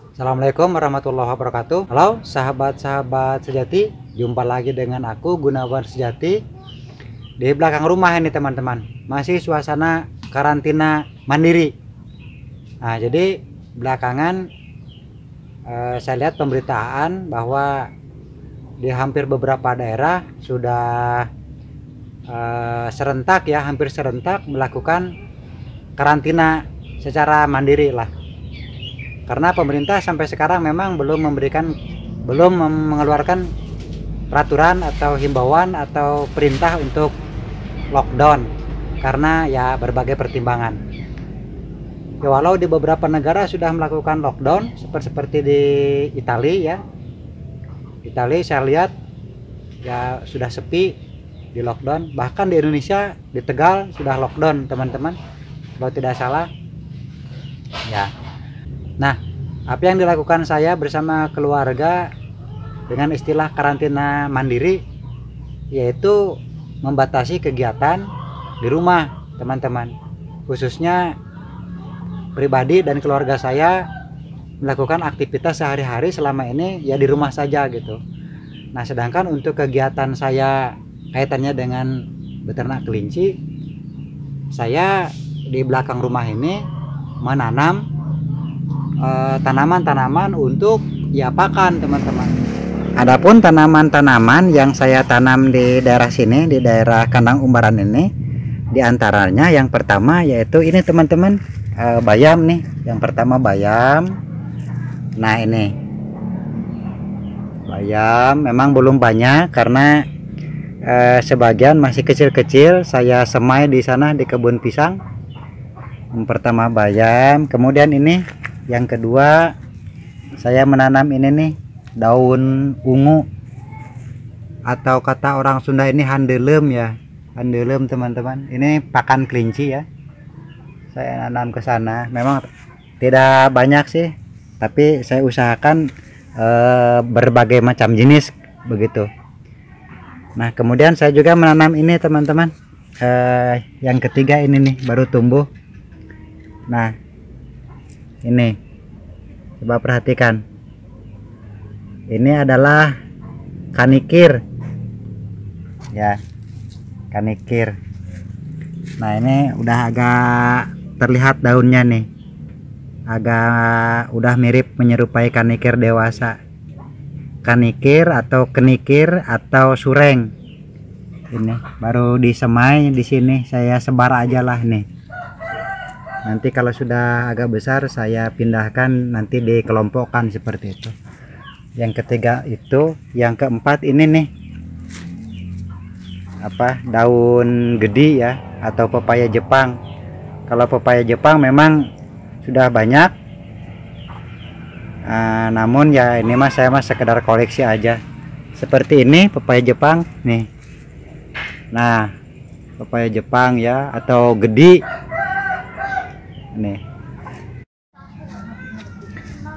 Assalamualaikum warahmatullahi wabarakatuh. Halo sahabat-sahabat sejati, jumpa lagi dengan aku Gunawan Sejati di belakang rumah ini teman-teman. Masih suasana karantina mandiri. Nah, jadi belakangan saya lihat pemberitaan bahwa di hampir beberapa daerah sudah serentak ya, hampir serentak melakukan karantina secara mandiri lah. Karena pemerintah sampai sekarang memang belum mengeluarkan peraturan atau himbauan atau perintah untuk lockdown karena ya berbagai pertimbangan. Ya, walau di beberapa negara sudah melakukan lockdown seperti di Italia ya. Italia saya lihat ya sudah sepi di lockdown, bahkan di Indonesia di Tegal sudah lockdown teman-teman kalau tidak salah ya. Nah, apa yang dilakukan saya bersama keluarga dengan istilah karantina mandiri yaitu membatasi kegiatan di rumah teman-teman, khususnya pribadi dan keluarga saya melakukan aktivitas sehari-hari selama ini ya di rumah saja gitu. Nah, sedangkan untuk kegiatan saya kaitannya dengan beternak kelinci, saya di belakang rumah ini menanam tanaman-tanaman untuk ya pakan teman-teman. Adapun tanaman-tanaman yang saya tanam di daerah sini, di daerah kandang umbaran ini, diantaranya yang pertama yaitu ini teman-teman, bayam nih. Yang pertama bayam. Nah, ini bayam memang belum banyak karena sebagian masih kecil-kecil. Saya semai di sana di kebun pisang. Yang pertama bayam, kemudian ini yang kedua saya menanam ini nih, daun ungu atau kata orang Sunda ini handelem ya, handelem teman-teman. Ini pakan kelinci ya. Saya nanam ke sana. Memang tidak banyak sih, tapi saya usahakan berbagai macam jenis begitu. Nah, kemudian saya juga menanam ini teman-teman. Yang ketiga ini nih baru tumbuh. Nah, ini coba perhatikan, ini adalah kanikir ya, kanikir. Nah, ini udah agak terlihat daunnya nih, agak udah mirip menyerupai kanikir dewasa, kanikir atau kenikir atau sureng. Ini baru disemai di sini, saya sebar aja lah nih. Nanti kalau sudah agak besar saya pindahkan, nanti dikelompokkan seperti itu. Yang ketiga itu, yang keempat ini nih apa, daun gedi ya atau pepaya Jepang. Kalau pepaya Jepang memang sudah banyak, namun ya ini mas saya sekedar koleksi aja. Seperti ini pepaya Jepang nih. Nah, pepaya Jepang ya atau gedi nih.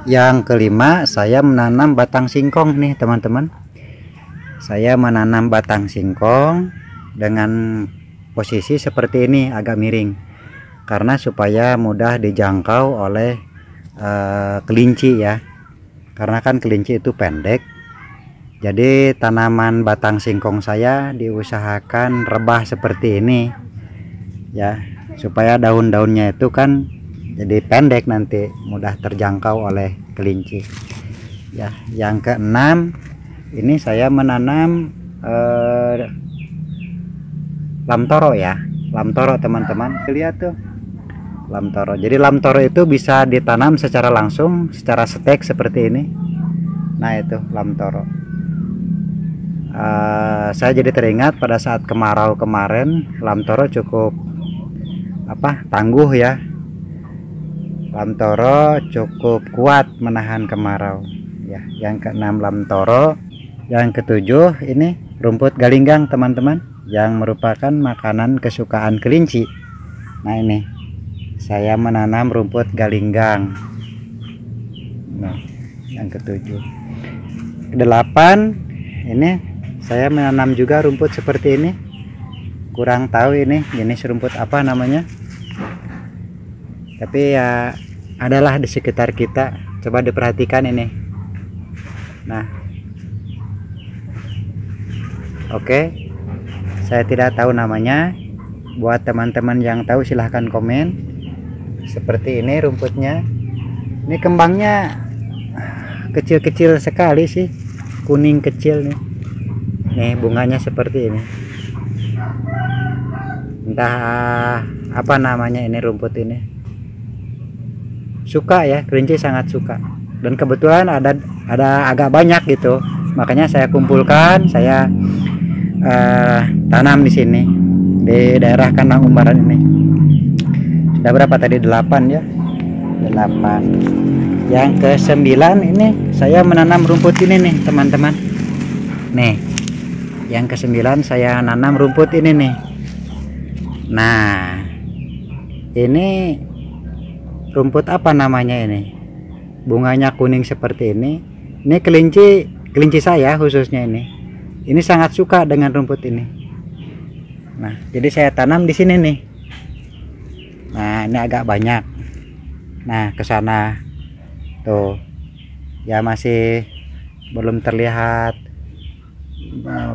Yang kelima saya menanam batang singkong nih teman-teman. Saya menanam batang singkong dengan posisi seperti ini, agak miring karena supaya mudah dijangkau oleh kelinci ya, karena kan kelinci itu pendek. Jadi tanaman batang singkong saya diusahakan rebah seperti ini ya, supaya daun-daunnya itu kan jadi pendek, nanti mudah terjangkau oleh kelinci ya. Yang keenam ini saya menanam lamtoro ya, lamtoro teman-teman, lihat tuh lamtoro. Jadi lamtoro itu bisa ditanam secara langsung, secara stek seperti ini. Nah, itu lamtoro. Saya jadi teringat pada saat kemarau kemarin, lamtoro cukup tangguh ya. Lamtoro cukup kuat menahan kemarau ya. Yang keenam lamtoro. Yang ketujuh ini rumput galinggang teman-teman, yang merupakan makanan kesukaan kelinci. Nah, ini saya menanam rumput galinggang. Nah, yang ketujuh. Kedelapan ini saya menanam juga rumput seperti ini. Kurang tahu ini jenis rumput apa namanya, tapi ya adalah di sekitar kita Coba diperhatikan ini. Nah, oke, saya tidak tahu namanya. Buat teman-teman yang tahu silahkan komen. Seperti ini rumputnya. Ini kembangnya kecil-kecil sekali sih, kuning kecil nih. Nih bunganya seperti ini. Entah apa namanya ini rumput ini. Suka ya, kelinci sangat suka. Dan kebetulan ada agak banyak gitu. Makanya saya kumpulkan, saya tanam di sini di daerah kandang umbaran ini. Sudah berapa tadi? 8 ya. 8. Yang ke-9 ini saya menanam rumput ini nih teman-teman. Nih, yang ke-9 saya nanam rumput ini nih. Nah, ini rumput apa namanya ini? Bunganya kuning seperti ini. Ini kelinci saya khususnya ini. Ini sangat suka dengan rumput ini. Nah, jadi saya tanam di sini nih. Nah, ini agak banyak. Nah, ke sana tuh. Ya masih belum terlihat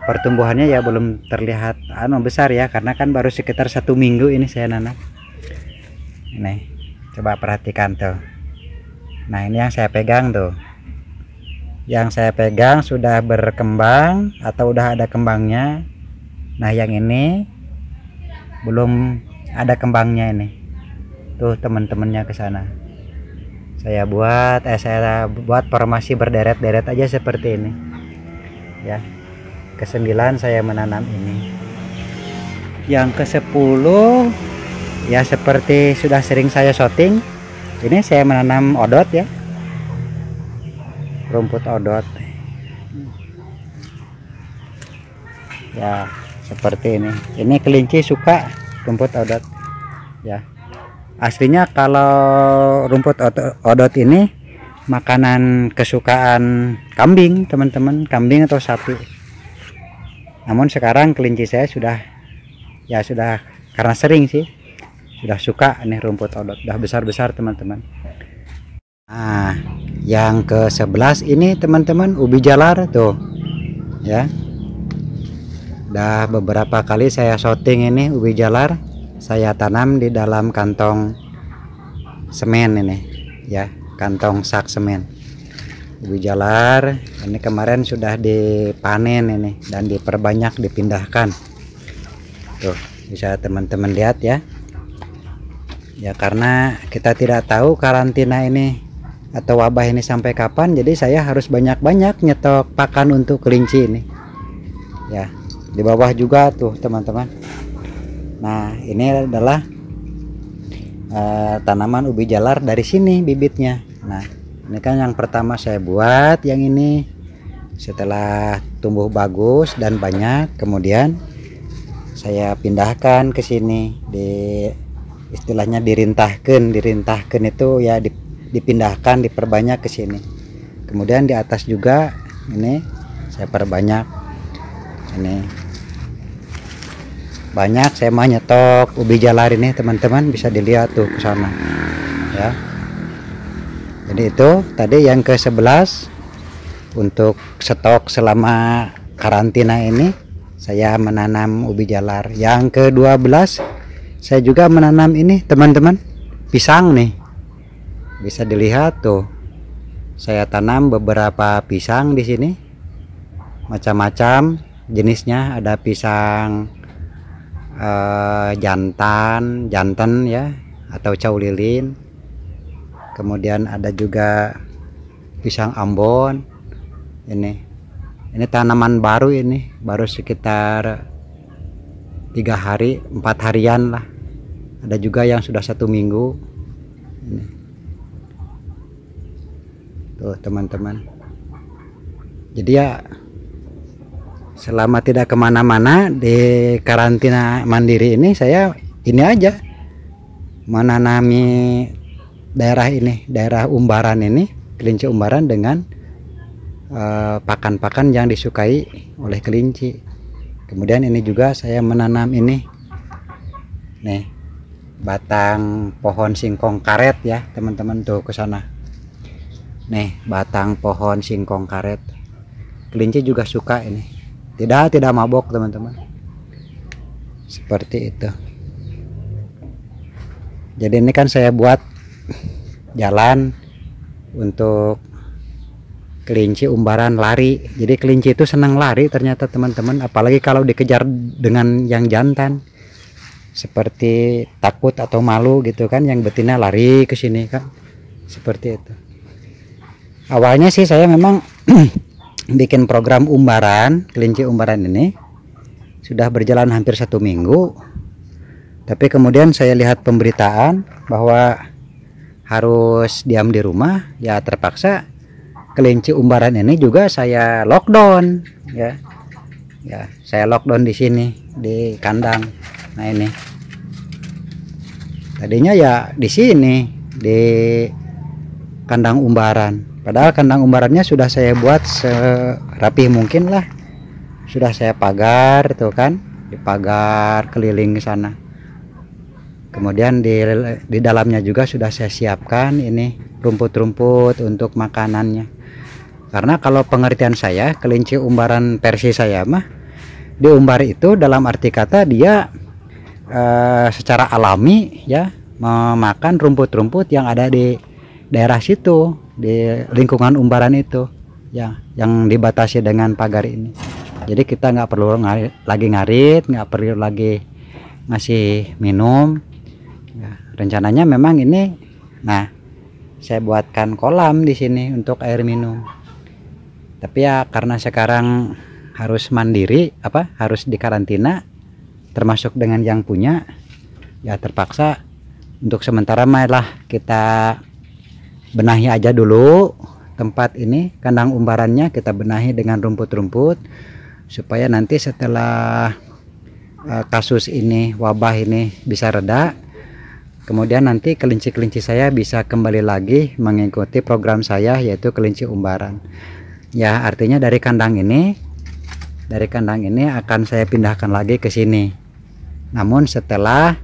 pertumbuhannya, ya belum terlihat besar ya, karena kan baru sekitar 1 minggu ini saya nanam. Ini coba perhatikan tuh. Nah, ini yang saya pegang tuh. Yang saya pegang sudah berkembang atau udah ada kembangnya. Nah, yang ini belum ada kembangnya ini. Tuh teman-temannya ke sana. Saya buat formasi berderet-deret aja seperti ini. Ya. Ke-9 saya menanam ini. Yang ke-10 ya seperti sudah sering saya syuting. Ini saya menanam odot ya. Rumput odot. Ya, seperti ini. Ini kelinci suka rumput odot. Ya. Aslinya kalau rumput odot ini makanan kesukaan kambing, teman-teman, kambing atau sapi. Namun sekarang kelinci saya sudah karena sering sih, sudah suka nih rumput odot, udah besar-besar teman-teman. Nah, yang ke-11 ini teman-teman ubi jalar tuh. Ya. Udah beberapa kali saya syuting ini ubi jalar. Saya tanam di dalam kantong semen ini ya, kantong sak semen. Ubi jalar ini kemarin sudah dipanen ini dan diperbanyak, dipindahkan. Tuh, bisa teman-teman lihat ya. Ya, karena kita tidak tahu karantina ini atau wabah ini sampai kapan, jadi saya harus banyak-banyak nyetok pakan untuk kelinci ini. Ya, di bawah juga tuh teman-teman. Nah, ini adalah tanaman ubi jalar dari sini bibitnya. Nah, ini kan yang pertama saya buat yang ini. Setelah tumbuh bagus dan banyak, kemudian saya pindahkan ke sini. Istilahnya dirintahkan itu ya, dipindahkan, diperbanyak ke sini. Kemudian di atas juga ini saya perbanyak. Ini banyak saya mau nyetok ubi jalar ini teman-teman, bisa dilihat tuh ke sana ya. Jadi itu tadi yang ke-11 untuk stok selama karantina ini saya menanam ubi jalar. Yang ke-12 saya juga menanam ini teman-teman, pisang nih, bisa dilihat tuh. Saya tanam beberapa pisang di sini, macam-macam jenisnya. Ada pisang jantan ya, atau cau lilin. Kemudian ada juga pisang Ambon. Ini tanaman baru, ini baru sekitar 3 hari 4 harian lah. Ada juga yang sudah 1 minggu ini. Tuh teman-teman. Jadi ya, selama tidak kemana-mana di karantina mandiri ini, saya ini aja menanami daerah ini, daerah umbaran ini, kelinci umbaran dengan pakan-pakan yang disukai oleh kelinci. Kemudian ini juga saya menanam ini nih, batang pohon singkong karet ya teman-teman, tuh ke sana. nih batang pohon singkong karet. Kelinci juga suka ini, tidak mabok teman-teman, seperti itu. Jadi ini kan saya buat jalan untuk kelinci umbaran lari. Jadi kelinci itu senang lari ternyata teman-teman, apalagi kalau dikejar dengan yang jantan, seperti takut atau malu gitu kan, yang betina lari ke sini kan, seperti itu. Awalnya sih saya memang bikin program umbaran, kelinci umbaran ini sudah berjalan hampir 1 minggu, tapi kemudian saya lihat pemberitaan bahwa harus diam di rumah, ya terpaksa kelinci umbaran ini juga saya lockdown, ya saya lockdown di sini di kandang. Nah ini tadinya ya di sini di kandang umbaran, padahal kandang umbarannya sudah saya buat serapi mungkin lah, sudah saya pagar tuh kan, dipagar keliling ke sana. Kemudian di dalamnya juga sudah saya siapkan ini rumput-rumput untuk makanannya. Karena kalau pengertian saya, kelinci umbaran versi saya mah, diumbar itu dalam arti kata dia secara alami ya memakan rumput-rumput yang ada di daerah situ, di lingkungan umbaran itu ya, yang dibatasi dengan pagar ini. Jadi kita nggak perlu lagi ngarit, nggak perlu lagi ngasih minum ya. Rencananya memang ini, nah saya buatkan kolam di sini untuk air minum, tapi ya karena sekarang harus mandiri, harus dikarantina termasuk dengan yang punya, ya terpaksa untuk sementara malah kita benahi aja dulu tempat ini, kandang umbarannya kita benahi dengan rumput-rumput supaya nanti setelah kasus ini, wabah ini bisa reda, kemudian nanti kelinci-kelinci saya bisa kembali lagi mengikuti program saya, yaitu kelinci umbaran. Ya artinya dari kandang ini akan saya pindahkan lagi ke sini. Namun setelah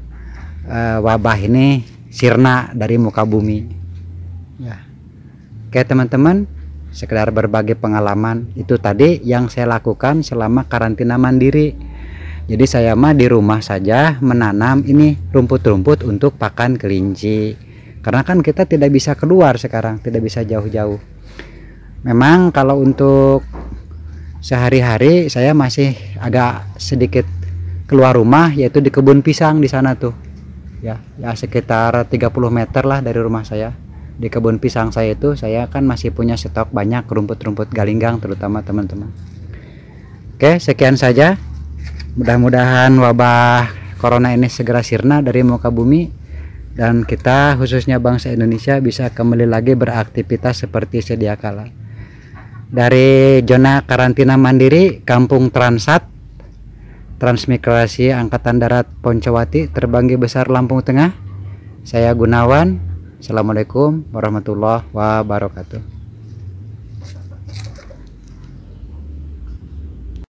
wabah ini sirna dari muka bumi. Ya. Oke teman-teman, sekedar berbagi pengalaman itu tadi yang saya lakukan selama karantina mandiri. Jadi saya mah di rumah saja menanam ini rumput-rumput untuk pakan kelinci. Karena kan kita tidak bisa keluar sekarang, tidak bisa jauh-jauh. Memang kalau untuk sehari-hari saya masih agak sedikit keluar rumah, yaitu di kebun pisang di sana tuh. Ya sekitar 30 meter lah dari rumah saya. Di kebun pisang saya itu saya kan masih punya stok banyak rumput-rumput galinggang terutama teman-teman. Oke, sekian saja. Mudah-mudahan wabah corona ini segera sirna dari muka bumi dan kita khususnya bangsa Indonesia bisa kembali lagi beraktivitas seperti sedia kala. Dari zona karantina mandiri Kampung Transat Transmigrasi Angkatan Darat Poncowati, Terbanggi Besar Lampung Tengah, saya Gunawan. Assalamualaikum warahmatullahi wabarakatuh.